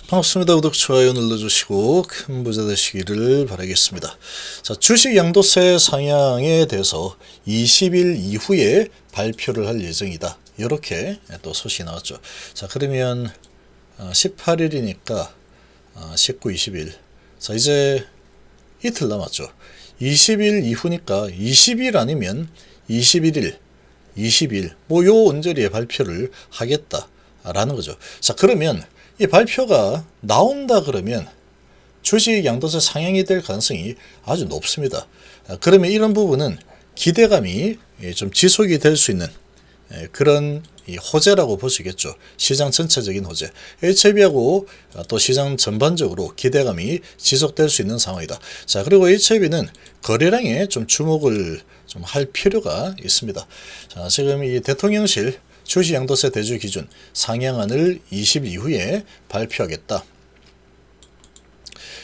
반갑습니다. 구독, 좋아요 눌러주시고 큰 부자 되시기를 바라겠습니다. 자, 주식 양도세 상향에 대해서 20일 이후에 발표를 할 예정이다. 이렇게 또 소식이 나왔죠. 자, 그러면 18일이니까 19, 20일. 자, 이제 이틀 남았죠. 20일 이후니까 20일 아니면 21일, 20일 뭐 요 언저리에 발표를 하겠다라는 거죠. 자, 그러면 이 발표가 나온다 그러면 주식 양도세 상향이 될 가능성이 아주 높습니다. 그러면 이런 부분은 기대감이 좀 지속이 될 수 있는 그런 호재라고 볼 수 있겠죠. 시장 전체적인 호재. HIB하고 또 시장 전반적으로 기대감이 지속될 수 있는 상황이다. 자, 그리고 HIB는 거래량에 좀 주목을 좀 할 필요가 있습니다. 자, 지금 이 대통령실 주식 양도세 대주 기준 상향안을 20일 이후에 발표하겠다.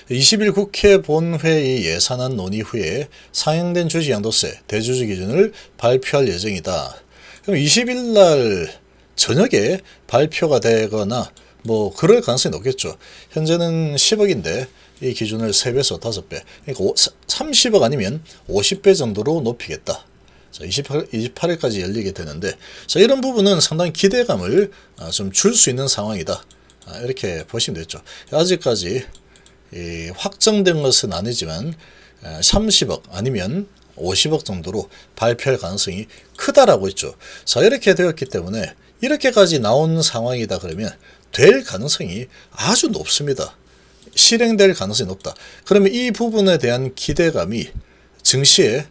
20일 국회 본회의 예산안 논의 후에 상향된 주식 양도세 대주주 기준을 발표할 예정이다. 그럼 20일 날 저녁에 발표가 되거나 뭐 그럴 가능성이 높겠죠. 현재는 10억인데 이 기준을 3배에서 5배, 그러니까 30억 아니면 50배 정도로 높이겠다. 자, 28일까지 열리게 되는데, 자, 이런 부분은 상당히 기대감을 좀 줄 수 있는 상황이다. 이렇게 보시면 되겠죠. 아직까지 확정된 것은 아니지만 30억 아니면 50억 정도로 발표할 가능성이 크다라고 했죠. 자, 이렇게 되었기 때문에 이렇게까지 나온 상황이다 그러면 될 가능성이 아주 높습니다. 실행될 가능성이 높다. 그러면 이 부분에 대한 기대감이 증시에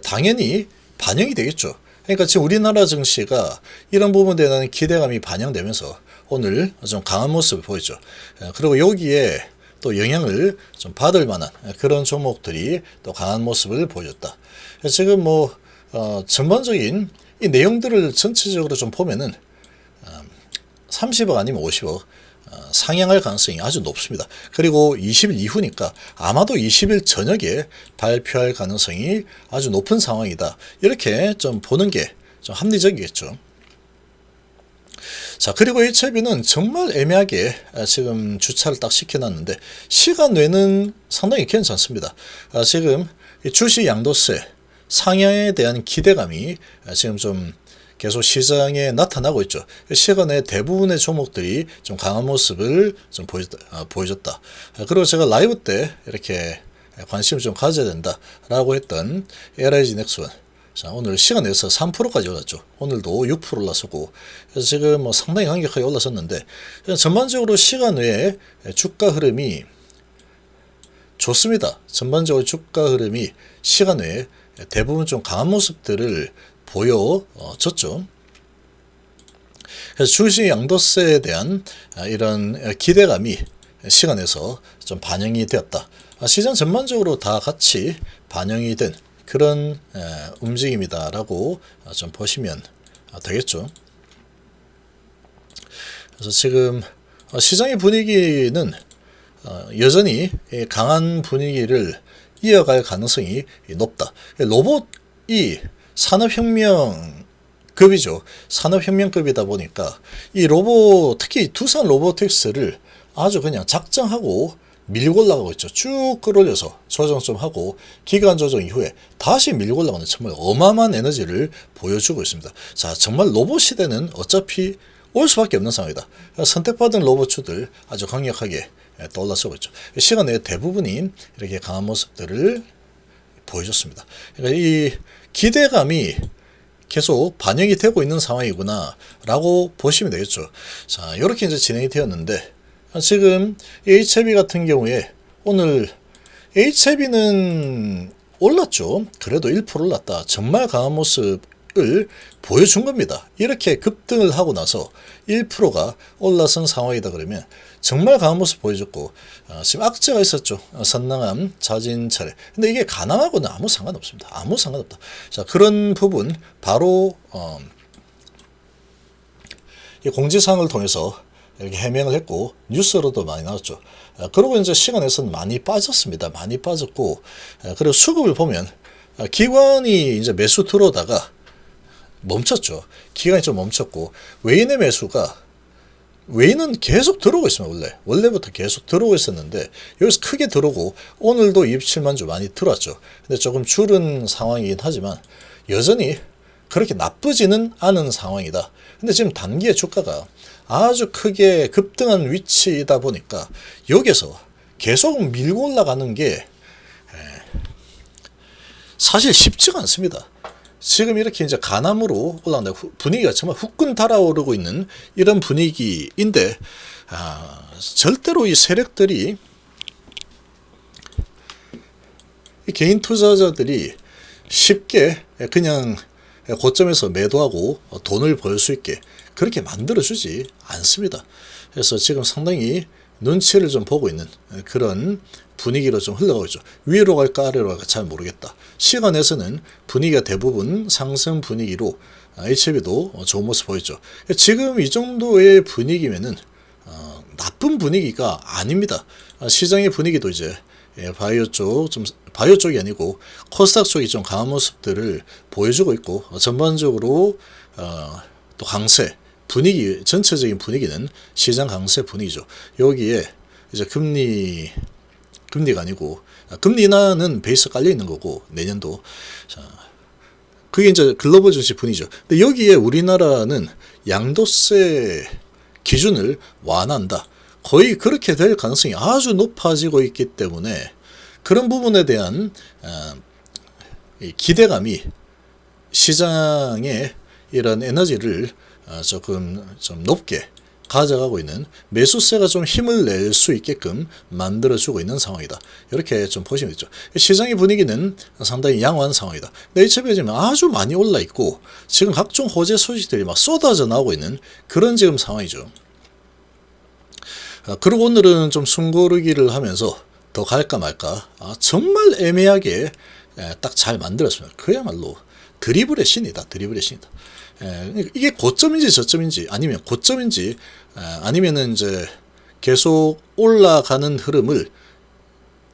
당연히 반영이 되겠죠. 그러니까 지금 우리나라 증시가 이런 부분에 대한 기대감이 반영되면서 오늘 좀 강한 모습을 보였죠. 그리고 여기에 또 영향을 좀 받을 만한 그런 종목들이 또 강한 모습을 보여줬다. 지금 뭐 전반적인 이 내용들을 전체적으로 좀 보면은 30억 아니면 50억 상향할 가능성이 아주 높습니다. 그리고 20일 이후니까 아마도 20일 저녁에 발표할 가능성이 아주 높은 상황이다. 이렇게 좀 보는 게 좀 합리적이겠죠. 자, 그리고 HIB는 정말 애매하게 지금 주차를 딱 시켜놨는데 시간 외는 상당히 괜찮습니다. 지금 주식 양도세 상향에 대한 기대감이 지금 좀 계속 시장에 나타나고 있죠. 시간에 대부분의 종목들이 좀 강한 모습을 좀 보여줬다. 그리고 제가 라이브 때 이렇게 관심을 좀 가져야 된다라고 했던 LIG 넥스원. 자, 오늘 시간 내서 3%까지 올랐죠. 오늘도 6% 올랐었고, 그래서 지금 뭐 상당히 강력하게 올랐었는데, 전반적으로 시간 외에 주가 흐름이 좋습니다. 전반적으로 주가 흐름이 시간 외에 대부분 좀 강한 모습들을 보여줬죠. 그래서 주식 양도세에 대한 이런 기대감이 시간에서 좀 반영이 되었다. 시장 전반적으로 다 같이 반영이 된 그런 움직임이다라고 좀 보시면 되겠죠. 그래서 지금 시장의 분위기는 여전히 강한 분위기를 이어갈 가능성이 높다. 로봇이 산업혁명급이죠. 산업혁명급이다 보니까 이 로봇, 특히 두산 로보틱스를 아주 그냥 작정하고 밀고 올라가고 있죠. 쭉 끌어올려서 조정 좀 하고 기간 조정 이후에 다시 밀고 올라가는 정말 어마어마한 에너지를 보여주고 있습니다. 자, 정말 로봇 시대는 어차피 올 수밖에 없는 상황이다. 선택받은 로봇주들 아주 강력하게 떠올라서고 있죠. 시간 내에 대부분이 이렇게 강한 모습들을 보여줬습니다. 그러니까 이 기대감이 계속 반영이 되고 있는 상황이구나 라고 보시면 되겠죠. 자, 이렇게 이제 진행이 되었는데 지금 HIB 같은 경우에 오늘 HIB는 올랐죠. 그래도 1% 올랐다. 정말 강한 모습을 보여준 겁니다. 이렇게 급등을 하고 나서 1%가 올라선 상황이다 그러면 정말 강한 모습 보여줬고, 지금 악재가 있었죠. 선낭함, 자진 차례. 근데 이게 가능하고는 아무 상관없습니다. 아무 상관없다. 자, 그런 부분 바로 이 공지사항을 통해서 이렇게 해명을 했고 뉴스로도 많이 나왔죠. 그리고 이제 시간에서는 많이 빠졌습니다. 많이 빠졌고, 그리고 수급을 보면 기관이 이제 매수 들어오다가 멈췄죠. 기관이 좀 멈췄고 외인의 매수가 웨이는 계속 들어오고 있습니다. 원래부터 계속 들어오고 있었는데 여기서 크게 들어오고 오늘도 27만 주 많이 들어왔죠. 근데 조금 줄은 상황이긴 하지만 여전히 그렇게 나쁘지는 않은 상황이다. 근데 지금 단기의 주가가 아주 크게 급등한 위치이다 보니까 여기서 계속 밀고 올라가는 게 사실 쉽지가 않습니다. 지금 이렇게 이제 가남으로 올라간다. 분위기가 정말 후끈 달아오르고 있는 이런 분위기인데, 절대로 이 세력들이, 이 개인 투자자들이 쉽게 그냥 고점에서 매도하고 돈을 벌 수 있게 그렇게 만들어주지 않습니다. 그래서 지금 상당히 눈치를 좀 보고 있는 그런 분위기로 좀 흘러가고 있죠. 위로 갈까 아래로 갈까 잘 모르겠다. 시간에서는 분위기가 대부분 상승 분위기로 HLB도 좋은 모습 보였죠. 지금 이 정도의 분위기면은 나쁜 분위기가 아닙니다. 시장의 분위기도 이제 바이오 쪽이 아니고 코스닥 쪽이 좀 강한 모습들을 보여주고 있고, 전반적으로 또 강세 분위기, 전체적인 분위기는 시장 강세 분위기죠. 여기에 이제 금리가 아니고 금리 인하는 베이스 깔려 있는 거고, 내년도. 자, 그게 이제 글로벌 증시 분위기죠. 근데 여기에 우리나라는 양도세 기준을 완화한다. 거의 그렇게 될 가능성이 아주 높아지고 있기 때문에 그런 부분에 대한 기대감이 시장의 이런 에너지를 조금 좀 높게 가져가고 있는, 매수세가 좀 힘을 낼 수 있게끔 만들어주고 있는 상황이다. 이렇게 좀 보시면 되죠. 시장의 분위기는 상당히 양호한 상황이다. HLB가 지금 아주 많이 올라 있고 지금 각종 호재 소식들이 막 쏟아져 나오고 있는 그런 지금 상황이죠. 그리고 오늘은 좀 숨고르기를 하면서 더 갈까 말까, 정말 애매하게 딱 잘 만들었습니다. 그야말로 드리블의 신이다. 드리블의 신이다. 이게 고점인지 저점인지, 아니면 고점인지, 아니면은 이제 계속 올라가는 흐름을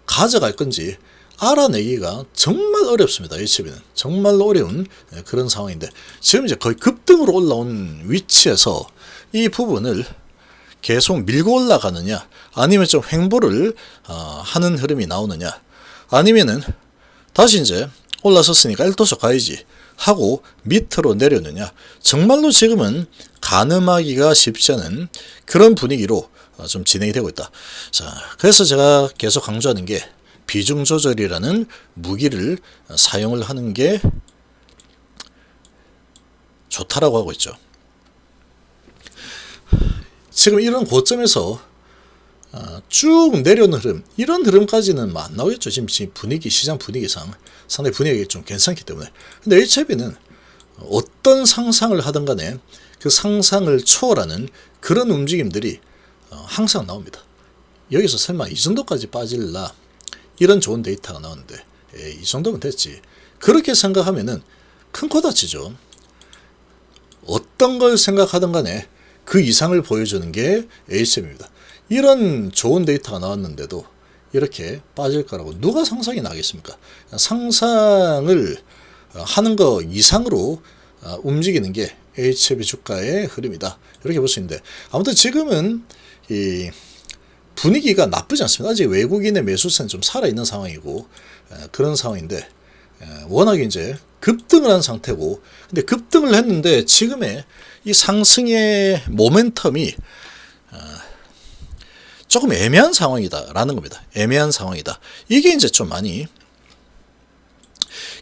가져갈 건지 알아내기가 정말 어렵습니다. HLB는 정말로 어려운 그런 상황인데, 지금 이제 거의 급등으로 올라온 위치에서 이 부분을 계속 밀고 올라가느냐, 아니면 좀 횡보를 하는 흐름이 나오느냐, 아니면은 다시 이제 올라섰으니까 1도서 가야지 하고 밑으로 내려오느냐, 정말로 지금은 가늠하기가 쉽지 않은 그런 분위기로 좀 진행이 되고 있다. 자, 그래서 제가 계속 강조하는 게 비중 조절이라는 무기를 사용을 하는 게 좋다라고 하고 있죠. 지금 이런 고점에서 쭉 내려오는 흐름, 이런 흐름까지는 안 나오겠죠. 지금 분위기, 시장 분위기상 상당히 분위기가 좀 괜찮기 때문에. 근데 HLB는 어떤 상상을 하든 간에 그 상상을 초월하는 그런 움직임들이 항상 나옵니다. 여기서 설마 이 정도까지 빠질라, 이런 좋은 데이터가 나오는데 이 정도면 됐지, 그렇게 생각하면은 큰 코 다치죠. 어떤 걸 생각하든 간에 그 이상을 보여주는 게 HLB입니다. 이런 좋은 데이터가 나왔는데도 이렇게 빠질 거라고 누가 상상이 나겠습니까? 상상을 하는 거 이상으로 움직이는 게 HLB 주가의 흐름이다. 이렇게 볼 수 있는데, 아무튼 지금은 이 분위기가 나쁘지 않습니다. 아직 외국인의 매수세는 좀 살아있는 상황이고 그런 상황인데, 워낙에 이제 급등을 한 상태고, 근데 급등을 했는데 지금의 이 상승의 모멘텀이 조금 애매한 상황이다라는 겁니다. 애매한 상황이다. 이게 이제 좀 많이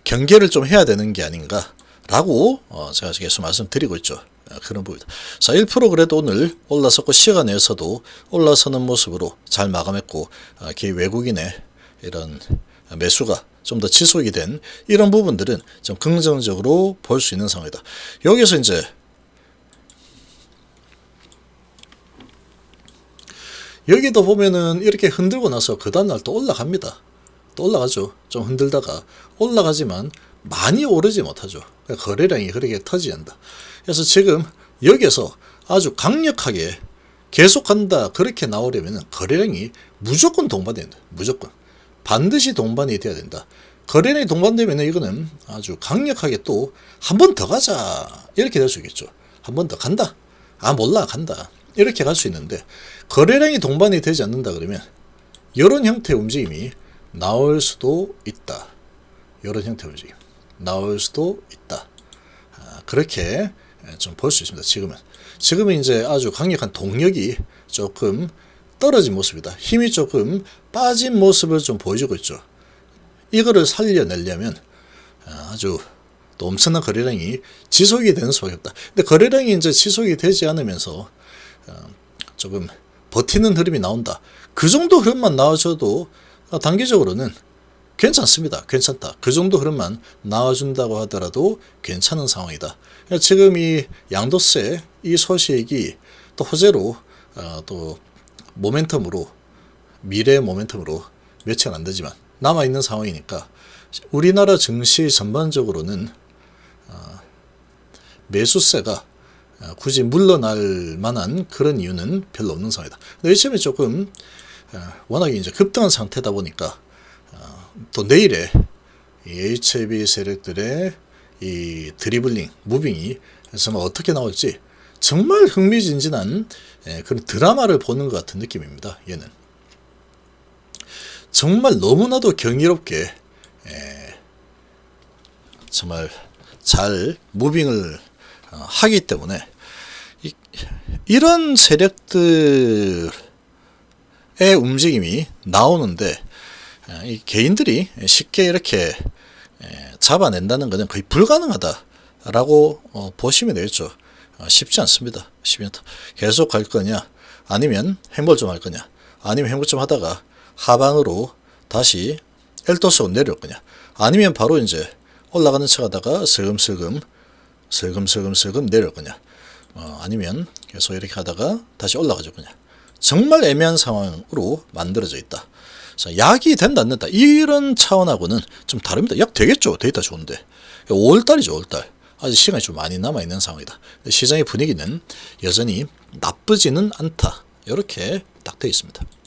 경계를 좀 해야 되는 게 아닌가라고 제가 계속 말씀드리고 있죠. 그런 부분이다. 자, 1% 그래도 오늘 올라섰고 시간 내에서도 올라서는 모습으로 잘 마감했고, 외국인의 이런 매수가 좀 더 지속이 된 이런 부분들은 좀 긍정적으로 볼 수 있는 상황이다. 여기서 이제 여기도 보면은 이렇게 흔들고 나서 그 다음날 또 올라갑니다. 또 올라가죠. 좀 흔들다가 올라가지만 많이 오르지 못하죠. 거래량이 그렇게 터지지 않는다. 그래서 지금 여기에서 아주 강력하게 계속 간다 그렇게 나오려면 거래량이 무조건 동반돼야 된다. 무조건. 반드시 동반이 돼야 된다. 거래량이 동반되면 이거는 아주 강력하게 또 한 번 더 가자 이렇게 될 수 있겠죠. 한 번 더 간다. 몰라 간다. 이렇게 갈 수 있는데 거래량이 동반이 되지 않는다 그러면 이런 형태의 움직임이 나올 수도 있다. 이런 형태의 움직임 나올 수도 있다. 그렇게 좀 볼 수 있습니다. 지금은 이제 아주 강력한 동력이 조금 떨어진 모습이다. 힘이 조금 빠진 모습을 좀 보여주고 있죠. 이거를 살려내려면 아주 또 엄청난 거래량이 지속이 되는 수밖에 없다. 근데 거래량이 이제 지속이 되지 않으면서 조금 버티는 흐름이 나온다. 그 정도 흐름만 나와줘도 단기적으로는 괜찮습니다. 괜찮다. 그 정도 흐름만 나와준다고 하더라도 괜찮은 상황이다. 지금 이 양도세 이 소식이 또 호재로 또 모멘텀으로 미래의 모멘텀으로 며칠 안 되지만 남아있는 상황이니까 우리나라 증시 전반적으로는 매수세가 굳이 물러날 만한 그런 이유는 별로 없는 상황이다. 근데 이점이 조금 워낙에 이제 급등한 상태다 보니까 또 내일에 이 HLB 세력들의 이 드리블링, 무빙이 정말 어떻게 나올지 정말 흥미진진한 그런 드라마를 보는 것 같은 느낌입니다. 얘는 정말 너무나도 경이롭게 정말 잘 무빙을 하기 때문에 이런 세력들의 움직임이 나오는데 이 개인들이 쉽게 이렇게 잡아낸다는 것은 거의 불가능하다라고 보시면 되겠죠. 쉽지 않습니다. 쉽지 않다. 계속 갈 거냐, 아니면 행보를 좀 할 거냐, 아니면 행보 좀 하다가 하방으로 다시 엘토스로 내려올 거냐, 아니면 바로 이제 올라가는 척 하다가 슬금슬금 내려올 거냐, 아니면 계속 이렇게 하다가 다시 올라가줄 거냐. 정말 애매한 상황으로 만들어져 있다. 약이 된다 안 된다 이런 차원하고는 좀 다릅니다. 약 되겠죠. 데이터 좋은데 5월달이죠. 5월달 아직 시간이 좀 많이 남아있는 상황이다. 시장의 분위기는 여전히 나쁘지는 않다. 이렇게 딱 되어 있습니다.